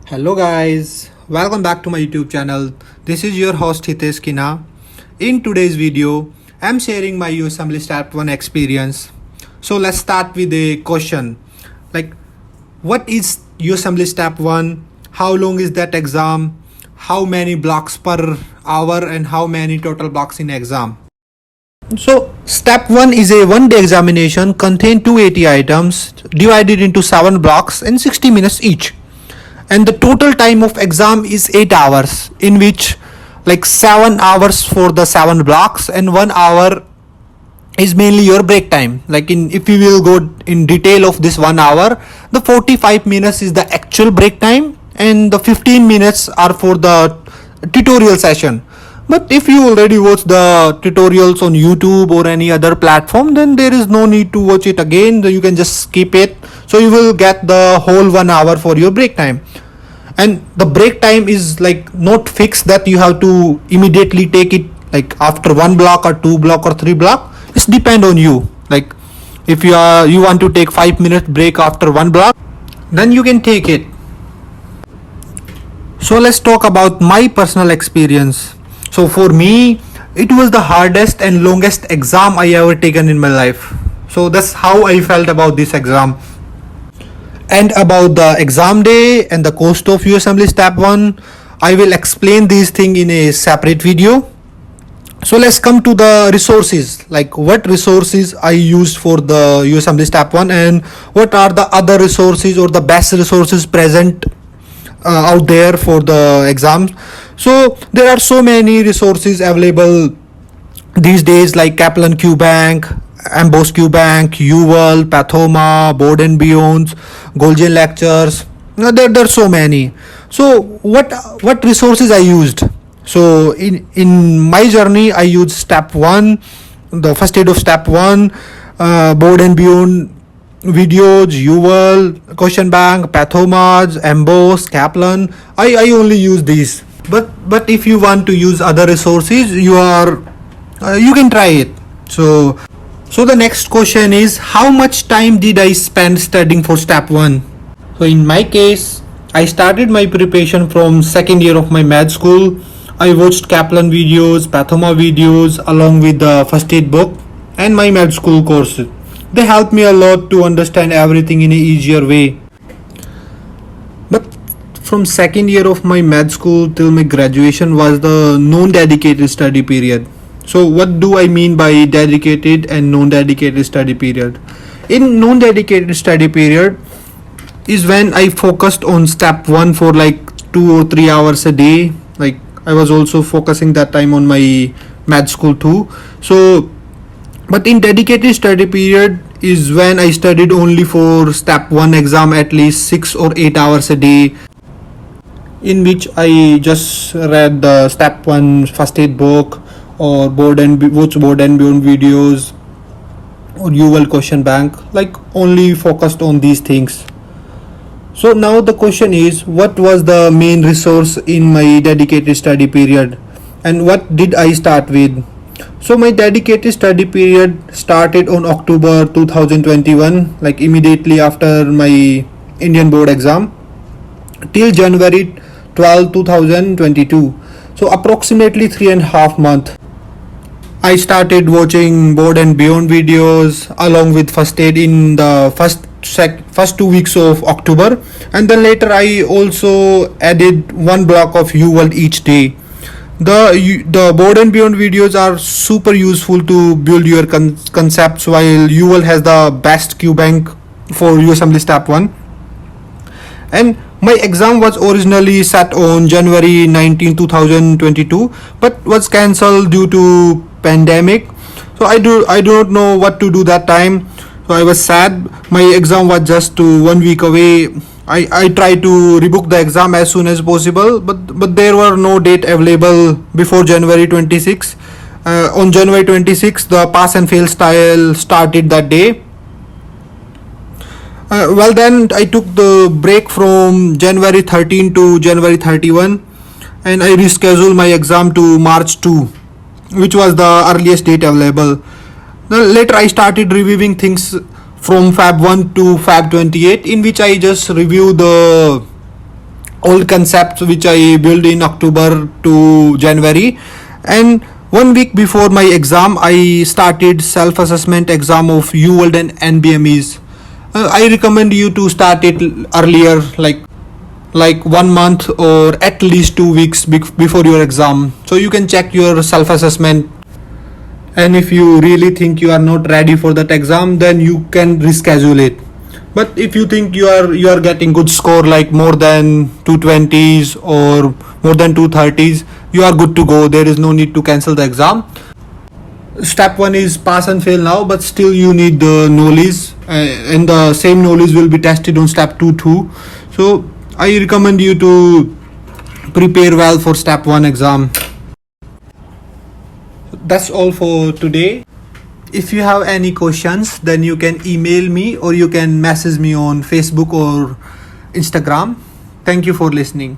Hello guys, welcome back to my YouTube channel. This is your host Hitesh Kina. In today's video, I'm sharing my USMLE Step 1 experience. So let's start with a question. Like, what is USMLE Step 1? How long is that exam? How many blocks per hour and how many total blocks in exam? So step 1 is a one-day examination contain 280 items divided into 7 blocks in 60 minutes each. And the total time of exam is 8 hours, in which like 7 hours for the 7 blocks and 1 hour is mainly your break time. Like if we will go in detail of this 1 hour, the 45 minutes is the actual break time and the 15 minutes are for the tutorial session. But if you already watch the tutorials on YouTube or any other platform, then there is no need to watch it again. You can just skip it. So you will get the whole 1 hour for your break time. And the break time is like not fixed that you have to immediately take it like after 1 block or 2 block or 3 block. It's depend on you. Like if you want to take 5 minute break after 1 block, then you can take it. So let's talk about my personal experience. So for me, it was the hardest and longest exam I ever taken in my life. So that's how I felt about this exam. And about the exam day and the cost of USMLE Step 1, I will explain these things in a separate video. So let's come to the resources, like what resources I used for the USMLE Step 1 and what are the other resources or the best resources present out there for the exams. So there are so many resources available these days like Kaplan Q Bank, Emboss Q Bank, UWorld, Pathoma, Board and Beyond, Golden Lectures. There are so many. So what resources I used? So in my journey I used Step 1, the first aid of Step 1, Board and Beyond videos, UWorld, Question Bank, Pathomas, Emboss, Kaplan. I only use these. But if you want to use other resources, you can try it. So the next question is, how much time did I spend studying for Step 1? So in my case, I started my preparation from second year of my med school. I watched Kaplan videos, Pathoma videos along with the first aid book and my med school courses. They helped me a lot to understand everything in an easier way. But from second year of my med school till my graduation was the non-dedicated study period. So what do I mean by dedicated and non-dedicated study period? In non-dedicated study period is when I focused on Step 1 for like 2 or 3 hours a day. Like I was also focusing that time on my med school too. So but in dedicated study period is when I studied only for Step 1 exam at least 6 or 8 hours a day, in which I just read the Step 1 first aid book or watch Board and Beyond videos or UWorld Question Bank, like only focused on these things. So now the question is, what was the main resource in my dedicated study period and what did I start with? So my dedicated study period started on October 2021, like immediately after my Indian board exam, till January 12, 2022. So approximately 3.5 months. I started watching Board and Beyond videos along with first aid in the first 2 weeks of October, and then later I also added 1 block of UWorld each day. The Board and Beyond videos are super useful to build your concepts, while UWorld has the best Q Bank for USMLE Step 1. And my exam was originally set on January 19, 2022, but was cancelled due to pandemic. So I do not know what to do that time. So I was sad. My exam was just 1 week away. I tried to rebook the exam as soon as possible, but there were no date available before January 26. On January 26, the pass and fail style started that day. Well then I took the break from January 13 to January 31 and I rescheduled my exam to March 2, which was the earliest date available. Then later I started reviewing things from Feb 1 to Feb 28, in which I just review the old concepts which I built in October to January. And 1 week before my exam, I started self-assessment exam of UWorld and NBMEs. I recommend you to start it earlier, like 1 month or at least 2 weeks before your exam, so you can check your self-assessment. And if you really think you are not ready for that exam, then you can reschedule it. But if you think you are getting good score, like more than 220s or more than 230s, you are good to go. There is no need to cancel the exam. Step 1 is pass and fail now, but still you need the knowledge, and the same knowledge will be tested on step 2 too. So I recommend you to prepare well for step 1 exam. That's all for today. If you have any questions, then you can email me or you can message me on Facebook or Instagram. Thank you for listening.